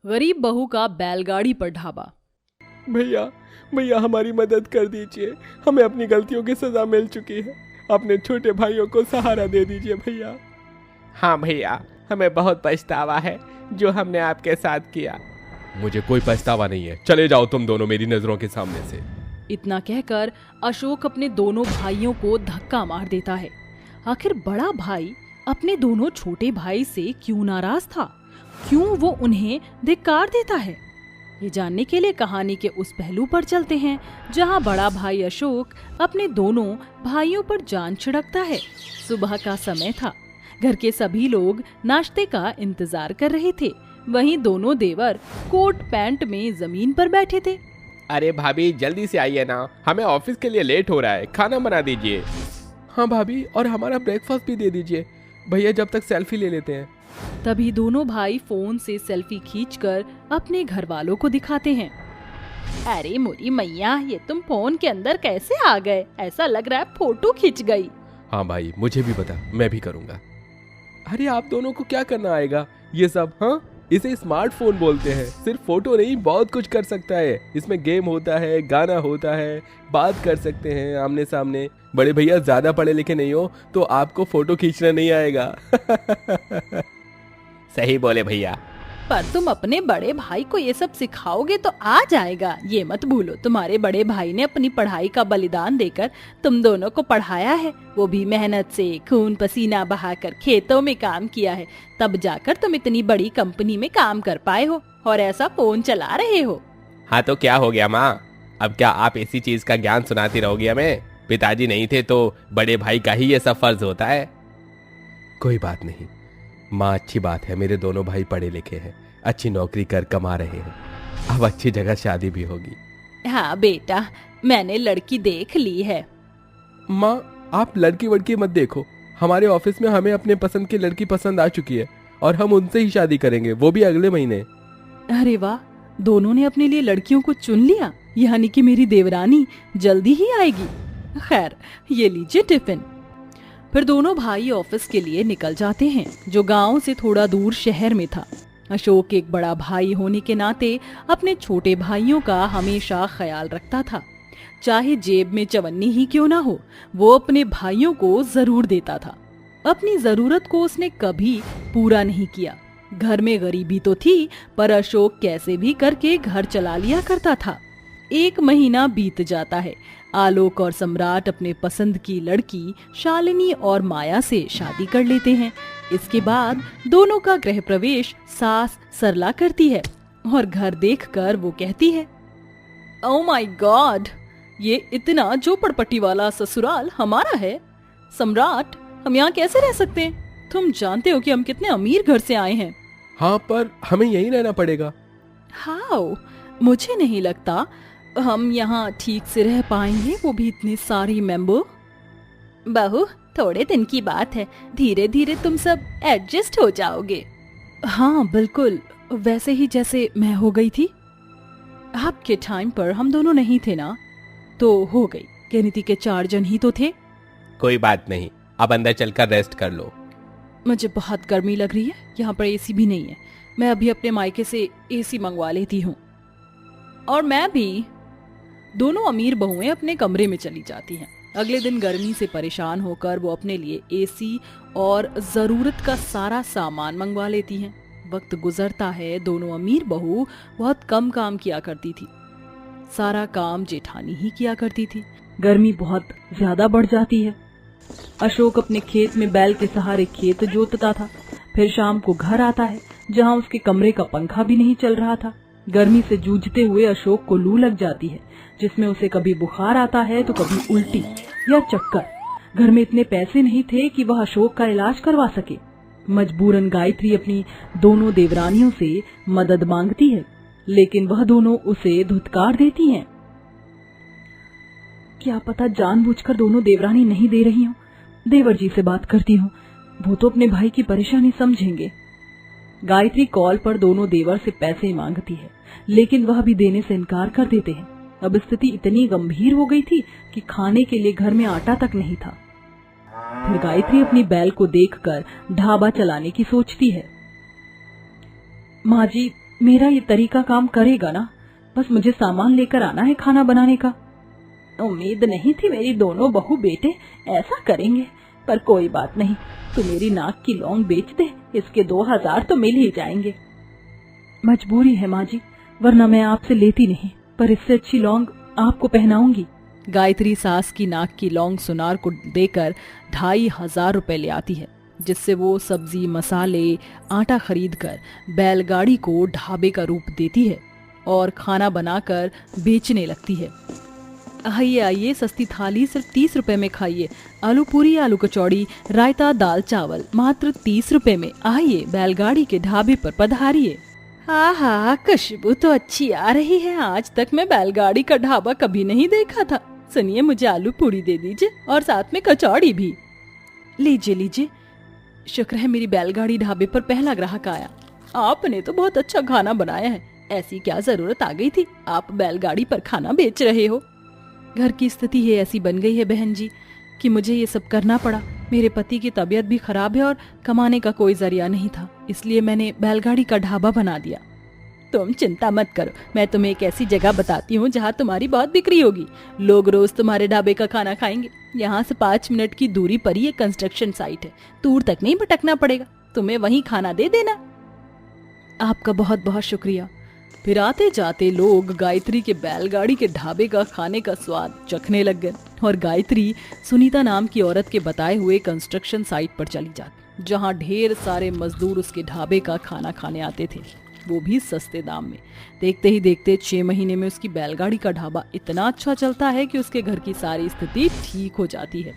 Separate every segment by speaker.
Speaker 1: गरीब बहू का बैलगाड़ी पर ढाबा।
Speaker 2: भैया भैया हमारी मदद कर दीजिए, हमें अपनी गलतियों की सजा मिल चुकी है। अपने छोटे भाइयों को सहारा दे दीजिए भैया।
Speaker 3: हाँ भैया, हमें बहुत पछतावा है जो हमने आपके साथ किया।
Speaker 2: मुझे कोई पछतावा नहीं है, चले जाओ तुम दोनों मेरी नजरों के सामने से।
Speaker 1: इतना कहकर अशोक अपने दोनों भाइयों को धक्का मार देता है। आखिर बड़ा भाई अपने दोनों छोटे भाई से क्यों नाराज था, क्यों वो उन्हें धिक्कार देता है? ये जानने के लिए कहानी के उस पहलू पर चलते हैं जहां बड़ा भाई अशोक अपने दोनों भाइयों पर जान छिड़कता है। सुबह का समय था, घर के सभी लोग नाश्ते का इंतजार कर रहे थे। वहीं दोनों देवर कोट पैंट में जमीन पर बैठे थे।
Speaker 3: अरे भाभी जल्दी से आइए ना, हमें ऑफिस के लिए लेट हो रहा है, खाना बना दीजिए।
Speaker 2: हाँ भाभी, और हमारा ब्रेकफास्ट भी दे दीजिए। भैया जब तक सेल्फी ले लेते हैं।
Speaker 1: तभी दोनों भाई फोन से सेल्फी खींचकर अपने घर वालों को दिखाते हैं। अरे मोरी मैया, ये तुम फोन के अंदर कैसे आ गए? ऐसा लग रहा है फोटो खींच गई।
Speaker 2: हाँ भाई, मुझे भी बता, मैं भी करूँगा। अरे आप दोनों को क्या करना आएगा ये सब? हाँ, इसे स्मार्टफोन बोलते हैं। सिर्फ फोटो नहीं, बहुत कुछ कर सकता है। इसमें गेम होता है, गाना होता है, बात कर सकते हैं आमने सामने। बड़े भैया ज्यादा पढ़े लिखे नहीं हो तो आपको फोटो खींचना नहीं आएगा।
Speaker 3: सही बोले भैया।
Speaker 1: पर तुम अपने बड़े भाई को ये सब सिखाओगे तो आ जाएगा। ये मत भूलो, तुम्हारे बड़े भाई ने अपनी पढ़ाई का बलिदान देकर तुम दोनों को पढ़ाया है। वो भी मेहनत से खून पसीना बहाकर खेतों में काम किया है, तब जाकर तुम इतनी बड़ी कंपनी में काम कर पाए हो और ऐसा फोन चला रहे हो।
Speaker 3: हाँ तो क्या हो गया माँ, अब क्या आप इसी चीज का ज्ञान सुनाती रहोगी हमें? पिताजी नहीं थे तो बड़े भाई का ही ये सब फर्ज होता है।
Speaker 2: कोई बात नहीं माँ, अच्छी बात है, मेरे दोनों भाई पढ़े लिखे हैं, अच्छी नौकरी कर कमा रहे हैं। अब अच्छी जगह शादी भी होगी।
Speaker 1: हाँ बेटा, मैंने लड़की देख ली है।
Speaker 2: माँ आप लड़की वड़की मत देखो, हमारे ऑफिस में हमें अपने पसंद की लड़की पसंद आ चुकी है और हम उनसे ही शादी करेंगे, वो भी अगले महीने।
Speaker 1: अरे वाह, दोनों ने अपने लिए लड़कियों को चुन लिया, यानी कि मेरी देवरानी जल्दी ही आएगी। खैर, ये लीजिए टिफिन। फिर दोनों भाई ऑफिस के लिए निकल जाते हैं, जो गांव से थोड़ा दूर शहर में था। अशोक एक बड़ा भाई होने के नाते अपने छोटे भाइयों का हमेशा ख्याल रखता था। चाहे जेब में चवन्नी ही क्यों ना हो, वो अपने भाइयों को जरूर देता था। अपनी जरूरत को उसने कभी पूरा नहीं किया। घर में गरीबी तो थी, पर अशोक कैसे भी करके घर चला लिया करता था। 1 महीना बीत जाता है। आलोक और सम्राट अपने पसंद की लड़की शालिनी और माया से शादी कर लेते हैं। इसके बाद दोनों का गृह प्रवेश सास सरला करती है और घर देखकर वो कहती है, ओह माय गॉड, ये इतना झोपड़पट्टी वाला ससुराल हमारा है। सम्राट, हम यहाँ कैसे रह सकते हैं? तुम जानते हो कि हम कितने अमीर घर से आए हैं।
Speaker 2: हाँ, पर हमें यहीं रहना पड़ेगा।
Speaker 1: हाउ? मुझे नहीं लगता हम यहाँ ठीक से रह पाएंगे, वो भी इतने सारे मेंबर। बहू, थोड़े दिन की बात है, धीरे धीरे तुम सब एडजस्ट हो जाओगे। हाँ बिल्कुल, वैसे ही जैसे मैं हो गई थी। आपके टाइम पर हम दोनों नहीं थे ना, तो हो गई। कहनीति के 4 जन ही तो थे।
Speaker 3: कोई बात नहीं, अब अंदर चलकर रेस्ट कर लो।
Speaker 1: मुझे बहुत गर्मी लग रही है, यहाँ पर एसी भी नहीं है। मैं अभी अपने मायके से एसी मंगवा लेती हूँ। और मैं भी। दोनों अमीर बहुएं अपने कमरे में चली जाती हैं। अगले दिन गर्मी से परेशान होकर वो अपने लिए एसी और जरूरत का सारा सामान मंगवा लेती हैं। वक्त गुजरता है, दोनों अमीर बहू बहुत कम काम किया करती थी। सारा काम जेठानी ही किया करती थी। गर्मी बहुत ज्यादा बढ़ जाती है। अशोक अपने खेत में बैल के सहारे खेत जोतता था। फिर शाम को घर आता है, जहाँ उसके कमरे का पंखा भी नहीं चल रहा था। गर्मी से जूझते हुए अशोक को लू लग जाती है, जिसमें उसे कभी बुखार आता है तो कभी उल्टी या चक्कर। घर में इतने पैसे नहीं थे कि वह अशोक का इलाज करवा सके। मजबूरन गायत्री अपनी दोनों देवरानियों से मदद मांगती है, लेकिन वह दोनों उसे धुतकार देती हैं। क्या पता जानबूझकर दोनों देवरानी नहीं दे रही हों। देवर जी से बात करती हूँ, वो तो अपने भाई की परेशानी समझेंगे। गायत्री कॉल पर दोनों देवर से पैसे मांगती है, लेकिन वह भी देने से इनकार कर देते हैं। अब स्थिति इतनी गंभीर हो गई थी कि खाने के लिए घर में आटा तक नहीं था। फिर गायत्री अपनी बैल को देखकर ढाबा चलाने की सोचती है। माँ जी, मेरा ये तरीका काम करेगा ना? बस मुझे सामान लेकर आना है खाना बनाने का। उम्मीद नहीं थी मेरी दोनों बहू बेटे ऐसा करेंगे, पर कोई बात नहीं, तू मेरी नाक की लौंग बेच दे, इसके 2000 तो मिल ही जाएंगे। मजबूरी है माँ जी, वरना मैं आपसे लेती नहीं, पर इससे अच्छी लौंग आपको पहनाऊंगी। गायत्री सास की नाक की लौंग सुनार को देकर 2500 रुपए ले आती है, जिससे वो सब्जी मसाले आटा खरीद कर बैलगाड़ी को ढाबे का रूप देती है और खाना बनाकर बेचने लगती है। आइए आइए, सस्ती थाली सिर्फ 30 रुपए में खाइए। आलू पूरी, आलू कचौड़ी, रायता, दाल चावल मात्र 30 रुपए में। आइए बैलगाड़ी के ढाबे पर पधारिए। हाँ, खुशबू तो अच्छी आ रही है। आज तक मैं बैलगाड़ी का ढाबा कभी नहीं देखा था। सुनिए, मुझे आलू पूरी दे दीजिए और साथ में कचौड़ी भी। लीजिए लीजिए। शुक्र है मेरी बैलगाड़ी ढाबे पर पहला ग्राहक आया। आपने तो बहुत अच्छा खाना बनाया है, ऐसी क्या जरूरत आ गई थी, आप बैलगाड़ी पर खाना बेच रहे हो। घर की स्थिति ही ऐसी बन गई है बहन जी कि मुझे ये सब करना पड़ा। मेरे पति की तबीयत भी खराब है और कमाने का कोई जरिया नहीं था, इसलिए मैंने बैलगाड़ी का ढाबा बना दिया। तुम चिंता मत करो, मैं तुम्हें एक ऐसी जगह बताती हूँ जहाँ तुम्हारी बहुत बिक्री होगी। लोग रोज तुम्हारे ढाबे का खाना खाएंगे। यहाँ से 5 मिनट की दूरी पर ही एक कंस्ट्रक्शन साइट है, दूर तक नहीं भटकना पड़ेगा। तुम्हें वहीं खाना दे देना। आपका बहुत बहुत शुक्रिया। फिर आते जाते लोग गायत्री के बैलगाड़ी के ढाबे का खाने का स्वाद चखने लग गए और गायत्री सुनीता नाम की औरत के बताए हुए कंस्ट्रक्शन साइट पर चली जाती, जहां ढेर सारे मजदूर उसके ढाबे का खाना खाने आते थे, वो भी सस्ते दाम में। देखते ही देखते 6 महीने में उसकी बैलगाड़ी का ढाबा इतना अच्छा चलता है कि उसके घर की सारी स्थिति ठीक हो जाती है।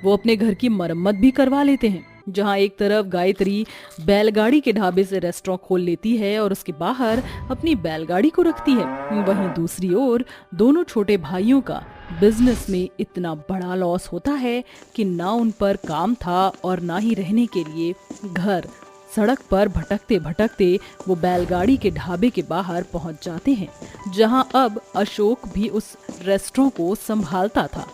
Speaker 1: वो अपने घर की मरम्मत भी करवा लेते हैं। जहां एक तरफ गायत्री बैलगाड़ी के ढाबे से रेस्टोरेंट खोल लेती है और उसके बाहर अपनी बैलगाड़ी को रखती है, वहीं दूसरी ओर दोनों छोटे भाइयों का बिजनेस में इतना बड़ा लॉस होता है कि ना उन पर काम था और ना ही रहने के लिए घर। सड़क पर भटकते भटकते वो बैलगाड़ी के ढाबे के बाहर पहुंच जाते हैं, जहां अब अशोक भी उस रेस्टोरेंट को संभालता था।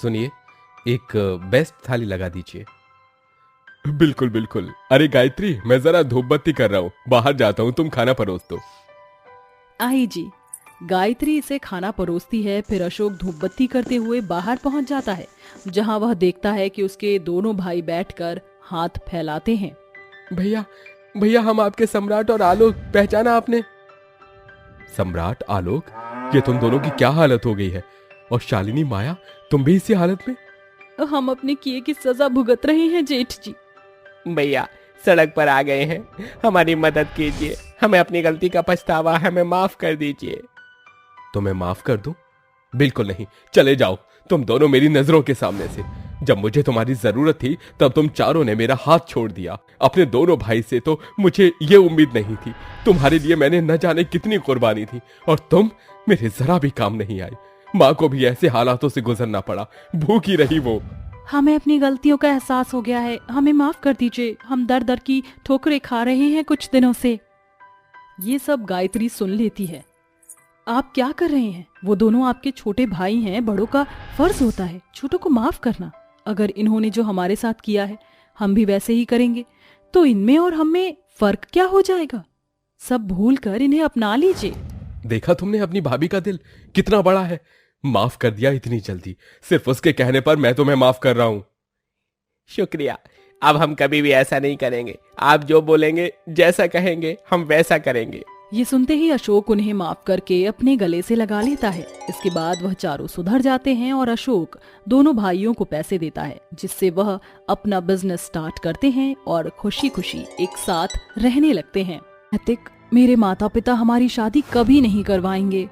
Speaker 2: सुनिए, एक बेस्ट थाली लगा दीजिए। बिल्कुल बिल्कुल। अरे गायत्री, मैं जरा धूप बत्ती कर रहा हूँ, बाहर जाता हूँ, तुम खाना परोस दो।
Speaker 1: आई जी। गायत्री इसे खाना परोसती है। फिर अशोक धूप बत्ती करते हुए बाहर पहुंच जाता है, जहां वह देखता है कि उसके दोनों भाई बैठकर हाथ फैलाते हैं।
Speaker 2: भैया भैया, हम आपके सम्राट और आलोक, पहचाना आपने? सम्राट, आलोक, ये तुम दोनों की क्या हालत हो गई है? और शालिनी, माया, तुम भी इसी हालत में?
Speaker 1: हम अपने किए की सजा भुगत रहे हैं जेठ जी।
Speaker 3: भैया, सड़क पर आ गए हैं, हमारी मदद कीजिए, हमें अपनी गलती का पछतावा, हमें माफ कर दीजिए।
Speaker 2: तो मैं माफ कर दूं? बिल्कुल नहीं, चले जाओ तुम दोनों मेरी नजरों के सामने से। जब मुझे तुम्हारी जरूरत थी तब तुम चारों ने मेरा हाथ छोड़ दिया। अपने दोनों भाई से तो मुझे ये उम्मीद नहीं थी। तुम्हारे लिए मैंने न जाने कितनी कुर्बानी थी और तुम मेरे जरा भी काम नहीं आई। माँ को भी ऐसे हालातों से गुजरना पड़ा, भूखी रही वो।
Speaker 1: हमें अपनी गलतियों का एहसास हो गया है, हमें माफ कर दीजिए। हम दर दर की ठोकरें खा रहे हैं कुछ दिनों से। ये सब गायत्री सुन लेती है। आप क्या कर रहे हैं? वो दोनों आपके छोटे भाई हैं, बड़ों का फर्ज होता है छोटों को माफ करना। अगर इन्होंने जो हमारे साथ किया है हम भी वैसे ही करेंगे तो इनमें और हम में फर्क क्या हो जाएगा? सब भूल कर इन्हें अपना लीजिए।
Speaker 2: देखा तुमने अपनी भाभी का दिल कितना बड़ा है, माफ कर दिया इतनी जल्दी। सिर्फ उसके कहने पर मैं तुम्हें माफ कर रहा हूँ।
Speaker 3: शुक्रिया, अब हम कभी भी ऐसा नहीं करेंगे। आप जो बोलेंगे, जैसा कहेंगे, हम वैसा करेंगे।
Speaker 1: ये सुनते ही अशोक उन्हें माफ करके अपने गले से लगा लेता है। इसके बाद वह चारों सुधर जाते हैं और अशोक दोनों भाइयों को पैसे देता है, जिससे वह अपना बिजनेस स्टार्ट करते हैं और खुशी खुशी एक साथ रहने लगते हैं। नैतिक, मेरे माता पिता हमारी शादी कभी नहीं करवाएंगे।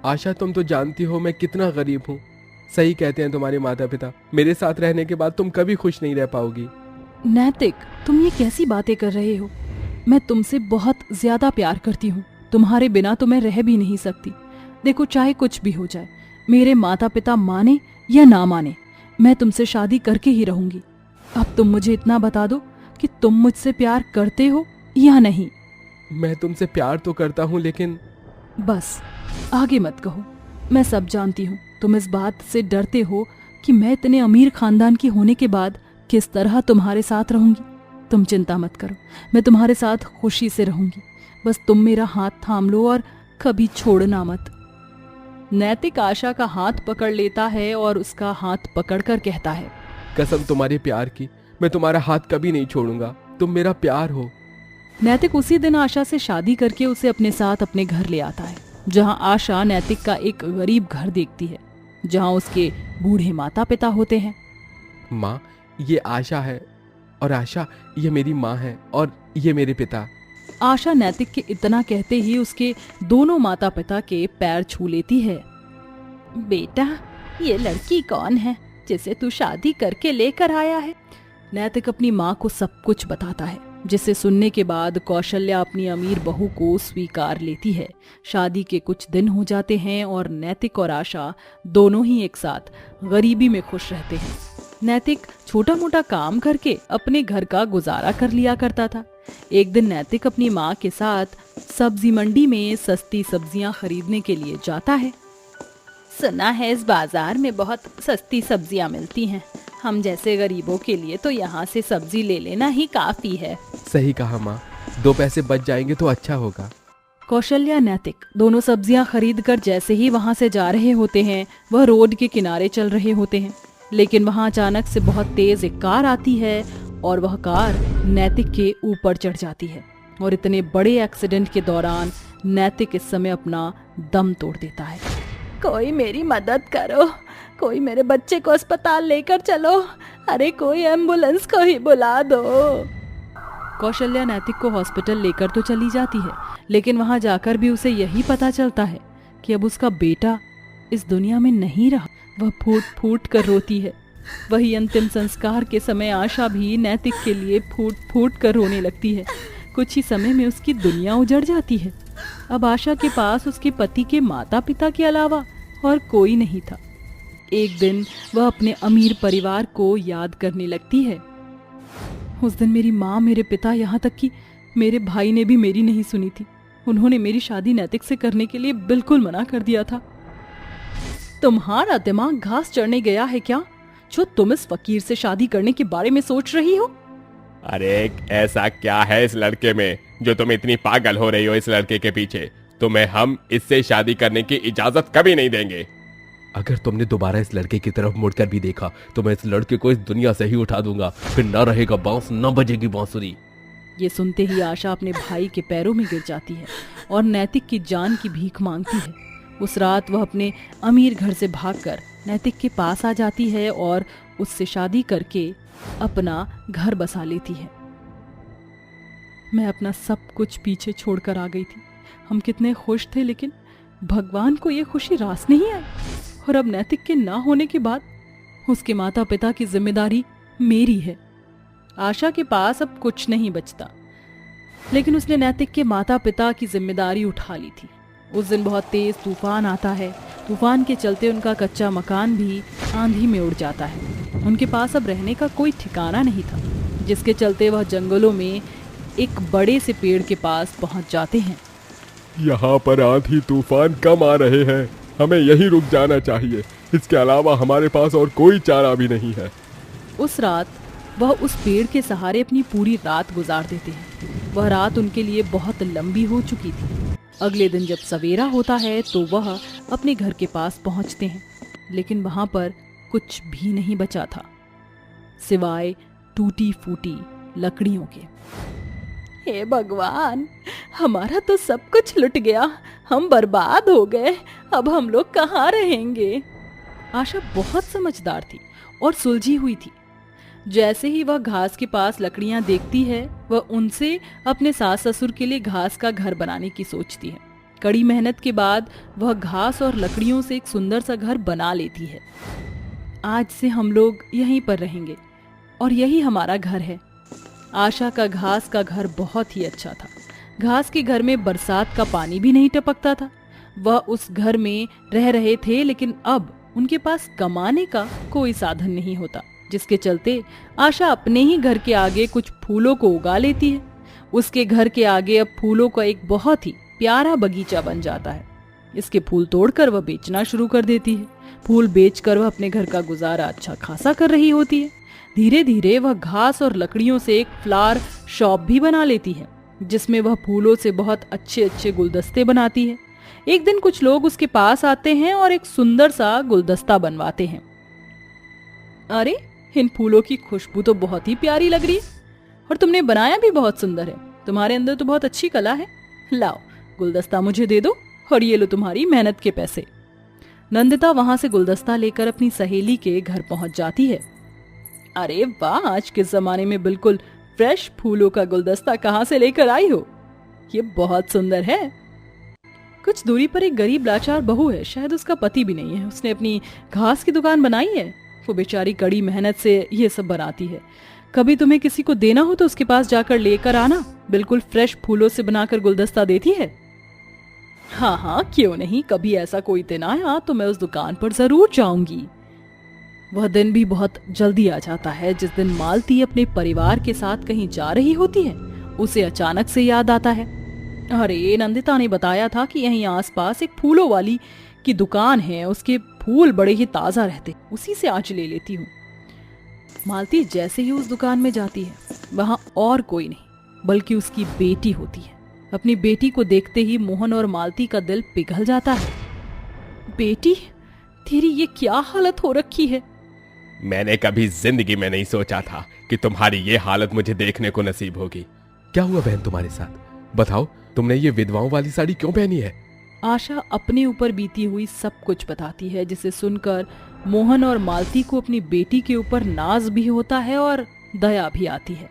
Speaker 2: आशा, तुम तो जानती हो मैं कितना गरीब हूँ। सही कहते हैं तुम्हारे माता पिता, मेरे साथ रहने के बाद तुम कभी खुश नहीं रह पाओगी।
Speaker 1: नैतिक, तुम ये कैसी बातें कर रहे हो? मैं तुमसे बहुत ज्यादा प्यार करती हूँ। तुम्हारे बिना तो मैं रह भी नहीं सकती। देखो, चाहे कुछ भी हो जाए, मेरे माता पिता माने या ना माने, मैं तुमसे शादी करके ही रहूंगी। अब तुम मुझे इतना बता दो कि तुम मुझसे प्यार करते हो या नहीं।
Speaker 2: मैं तुमसे प्यार तो करता हूँ, लेकिन
Speaker 1: बस आगे मत कहो। मैं सब जानती हूँ। तुम इस बात से डरते हो कि मैं इतने अमीर खानदान की होने के बाद किस तरह तुम्हारे साथ रहूंगी। तुम चिंता मत करो, मैं तुम्हारे साथ खुशी से रहूंगी। बस तुम मेरा हाथ थाम लो और कभी छोड़ना मत। नैतिक आशा का हाथ पकड़ लेता है और उसका हाथ पकड़कर कहता है,
Speaker 2: कसम तुम्हारे प्यार की, मैं तुम्हारा हाथ कभी नहीं छोड़ूंगा, तुम मेरा प्यार हो।
Speaker 1: नैतिक उसी दिन आशा से शादी करके उसे अपने साथ अपने घर ले आता है, जहां आशा नैतिक का एक गरीब घर देखती है, जहां उसके बूढ़े माता पिता होते हैं।
Speaker 2: माँ, ये आशा है, और आशा ये मेरी माँ है, और ये मेरे पिता।
Speaker 1: आशा नैतिक के इतना कहते ही उसके दोनों माता पिता के पैर छू लेती है। बेटा, ये लड़की कौन है जिसे तू शादी करके लेकर आया है? नैतिक अपनी माँ को सब कुछ बताता है, जिसे सुनने के बाद कौशल्या अपनी अमीर बहू को स्वीकार लेती है। शादी के कुछ दिन हो जाते हैं और नैतिक और आशा दोनों ही एक साथ गरीबी में खुश रहते हैं। नैतिक छोटा मोटा काम करके अपने घर का गुजारा कर लिया करता था। एक दिन नैतिक अपनी माँ के साथ सब्जी मंडी में सस्ती सब्जियां खरीदने के लिए जाता है। सुना है इस बाजार में बहुत सस्ती सब्जियां मिलती हैं। हम जैसे गरीबों के लिए तो यहाँ से सब्जी ले लेना ही काफी है।
Speaker 2: सही कहा माँ, 2 पैसे बच जाएंगे तो अच्छा होगा।
Speaker 1: कौशल्या नैतिक दोनों सब्जियां खरीद कर जैसे ही वहां से जा रहे होते हैं, वह रोड के किनारे चल रहे होते हैं, लेकिन वहां अचानक से बहुत तेज एक कार आती है और वह कार नैतिक के ऊपर चढ़ जाती है। और इतने बड़े एक्सीडेंट के दौरान नैतिक इस समय अपना दम तोड़ देता है। कोई मेरी मदद करो, कोई मेरे बच्चे को अस्पताल लेकर चलो, अरे कोई एम्बुलेंस को ही बुला दो। कौशल्या नैतिक को हॉस्पिटल लेकर तो चली जाती है, लेकिन वहां जाकर भी उसे यही पता चलता है कि अब उसका बेटा इस दुनिया में नहीं रहा। वह फूट फूट कर रोती है। वही अंतिम संस्कार के समय आशा भी नैतिक के लिए फूट फूट कर रोने लगती है। कुछ ही समय में उसकी दुनिया उजड़ जाती है। अब आशा के पास उसके पति के माता पिता के अलावा और कोई नहीं था। एक दिन वह अपने अमीर परिवार को याद करने लगती है। उस दिन मेरी माँ, मेरे पिता, यहाँ तक कि मेरे भाई ने भी मेरी नहीं सुनी थी। उन्होंने मेरी शादी नैतिक से करने के लिए बिल्कुल मना कर दिया था। तुम्हारा दिमाग घास चढ़ने गया है क्या, जो तुम इस फकीर से शादी करने के बारे में सोच रही हो?
Speaker 3: अरे ऐसा क्या है इस लड़के में जो तुम इतनी पागल हो रही हो इस लड़के के पीछे? तुम्हें हम इससे शादी करने की इजाजत कभी नहीं देंगे।
Speaker 2: अगर तुमने दोबारा इस लड़के की तरफ मुड़कर भी देखा तो मैं इस लड़के को इस दुनिया से ही उठा दूंगा, फिर न रहेगा बांस, न बजेगी बांसुरी।
Speaker 1: ये सुनते ही आशा अपने भाई के पैरों में गिर जाती है और नैतिक की जान की भीख मांगती है। उस रात वह अपने अमीर घर से भागकर नैतिक के पास आ जाती है और उससे शादी करके अपना घर बसा लेती है। मैं अपना सब कुछ पीछे छोड़कर आ गई थी। हम कितने खुश थे, लेकिन भगवान को ये खुशी रास नहीं आई। और अब नैतिक के ना होने के बाद उसके माता पिता की जिम्मेदारी मेरी है। आशा के पास अब कुछ नहीं बचता, लेकिन उसने नैतिक के माता पिता की जिम्मेदारी उठा ली थी। उस दिन बहुत तेज तूफान आता है। तूफान के चलते उनका कच्चा मकान भी आंधी में उड़ जाता है। उनके पास अब रहने का कोई ठिकाना नहीं था, जिसके चलते वह जंगलों में एक बड़े से पेड़ के पास पहुंच जाते हैं।
Speaker 2: यहाँ पर आंधी तूफान कम आ रहे हैं, हमें यहीं रुक जाना चाहिए। इसके अलावा हमारे पास और कोई चारा भी नहीं है।
Speaker 1: उस रात वह उस पेड़ के सहारे अपनी पूरी रात गुजार देते हैं। वह रात उनके लिए बहुत लंबी हो चुकी थी। अगले दिन जब सवेरा होता है तो वह अपने घर के पास पहुंचते हैं, लेकिन वहां पर कुछ भी नहीं बचा था सिवाय टूटी फूटी लकड़ियों के। हे भगवान, हमारा तो सब कुछ लुट गया, हम बर्बाद हो गए, अब हम लोग कहाँ रहेंगे? आशा बहुत समझदार थी और सुलझी हुई थी। जैसे ही वह घास के पास लकड़ियां देखती है, वह उनसे अपने सास ससुर के लिए घास का घर बनाने की सोचती है। कड़ी मेहनत के बाद वह घास और लकड़ियों से एक सुंदर सा घर बना लेती है। आज से हम लोग यहीं पर रहेंगे और यही हमारा घर है। आशा का घास का घर बहुत ही अच्छा था। घास के घर में बरसात का पानी भी नहीं टपकता था। वह उस घर में रह रहे थे, लेकिन अब उनके पास कमाने का कोई साधन नहीं होता, जिसके चलते आशा अपने ही घर के आगे कुछ फूलों को उगा लेती है। उसके घर के आगे अब फूलों का एक बहुत ही प्यारा बगीचा बन जाता है। इसके फूल तोड़कर वह बेचना शुरू कर देती है। फूल बेचकर वह अपने घर का गुजारा अच्छा खासा कर रही होती है। धीरे धीरे वह घास और लकड़ियों से एक फ्लावर शॉप भी बना लेती है। जिसमें वह फूलों से बहुत अच्छे अच्छे गुलदस्ते बनाती है। एक दिन कुछ लोग उसके पास आते हैं और एक सुंदर सा गुलदस्ता बनवाते हैं। अरे, इन फूलों की खुशबू तो बहुत ही प्यारी लग रही है और तुमने बनाया भी बहुत सुंदर है। तुम्हारे अंदर तो बहुत अच्छी कला है। लाओ, गुलदस्ता मुझे दे दो और ये लो तुम्हारी मेहनत के पैसे। नंदिता वहां से गुलदस्ता लेकर अपनी सहेली के घर पहुंच जाती है। अरे वाह, आज के जमाने में बिल्कुल फ्रेश फूलों का गुलदस्ता कहां से लेकर आई हो? ये बहुत सुंदर है। कुछ दूरी पर एक गरीब लाचार बहू है, शायद उसका पति भी नहीं है। उसने अपनी घास की दुकान बनाई है। वो बेचारी कड़ी मेहनत से ये सब बनाती है। कभी तुम्हें किसी को देना हो तो उसके पास जाकर लेकर आना, बिल्कुल फ्रेश फूलों से बनाकर गुलदस्ता देती है। हाँ हाँ, क्यों नहीं, कभी ऐसा कोई दिन आया तो मैं उस दुकान पर जरूर जाऊंगी। वह दिन भी बहुत जल्दी आ जाता है। जिस दिन मालती अपने परिवार के साथ कहीं जा रही होती है, उसे अचानक से याद आता है, अरे नंदिता ने बताया था कि यहीं आसपास एक फूलों वाली की दुकान है, उसके फूल बड़े ही ताजा रहते, उसी से आज ले लेती हूँ। मालती जैसे ही उस दुकान में जाती है, वहां और कोई नहीं बल्कि उसकी बेटी होती है। अपनी बेटी को देखते ही मोहन और मालती का दिल पिघल जाता है। बेटी, तेरी ये क्या हालत हो रखी है?
Speaker 3: मैंने कभी जिंदगी में नहीं सोचा था कि तुम्हारी ये हालत मुझे देखने को नसीब होगी।
Speaker 2: क्या हुआ बहन तुम्हारे साथ? बताओ, तुमने ये विधवाओं वाली साड़ी क्यों पहनी है?
Speaker 1: आशा अपने ऊपर बीती हुई सब कुछ बताती है, जिसे सुनकर मोहन और मालती को अपनी बेटी के ऊपर नाज भी होता है और दया भी आती है।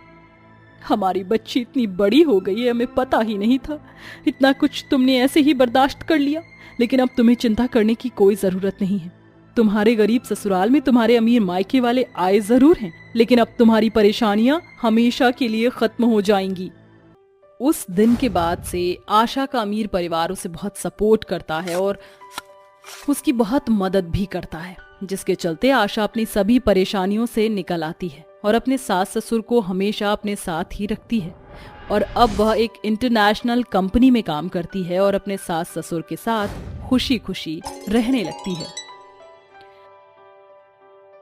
Speaker 1: हमारी बच्ची इतनी बड़ी हो गई है, हमें पता ही नहीं था। इतना कुछ तुमने ऐसे ही बर्दाश्त कर लिया, लेकिन अब तुम्हें चिंता करने की कोई जरूरत नहीं है। तुम्हारे गरीब ससुराल में तुम्हारे अमीर मायके वाले आए जरूर हैं, लेकिन अब तुम्हारी परेशानियां हमेशा के लिए खत्म हो जाएंगी। उस दिन के बाद से आशा का अमीर परिवार उसे बहुत सपोर्ट करता है और उसकी बहुत मदद भी करता है, जिसके चलते आशा अपनी सभी परेशानियों से निकल आती है और अपने सास ससुर को हमेशा अपने साथ ही रखती है। और अब वह एक इंटरनेशनल कंपनी में काम करती है और अपने सास ससुर के साथ खुशी खुशी रहने लगती है।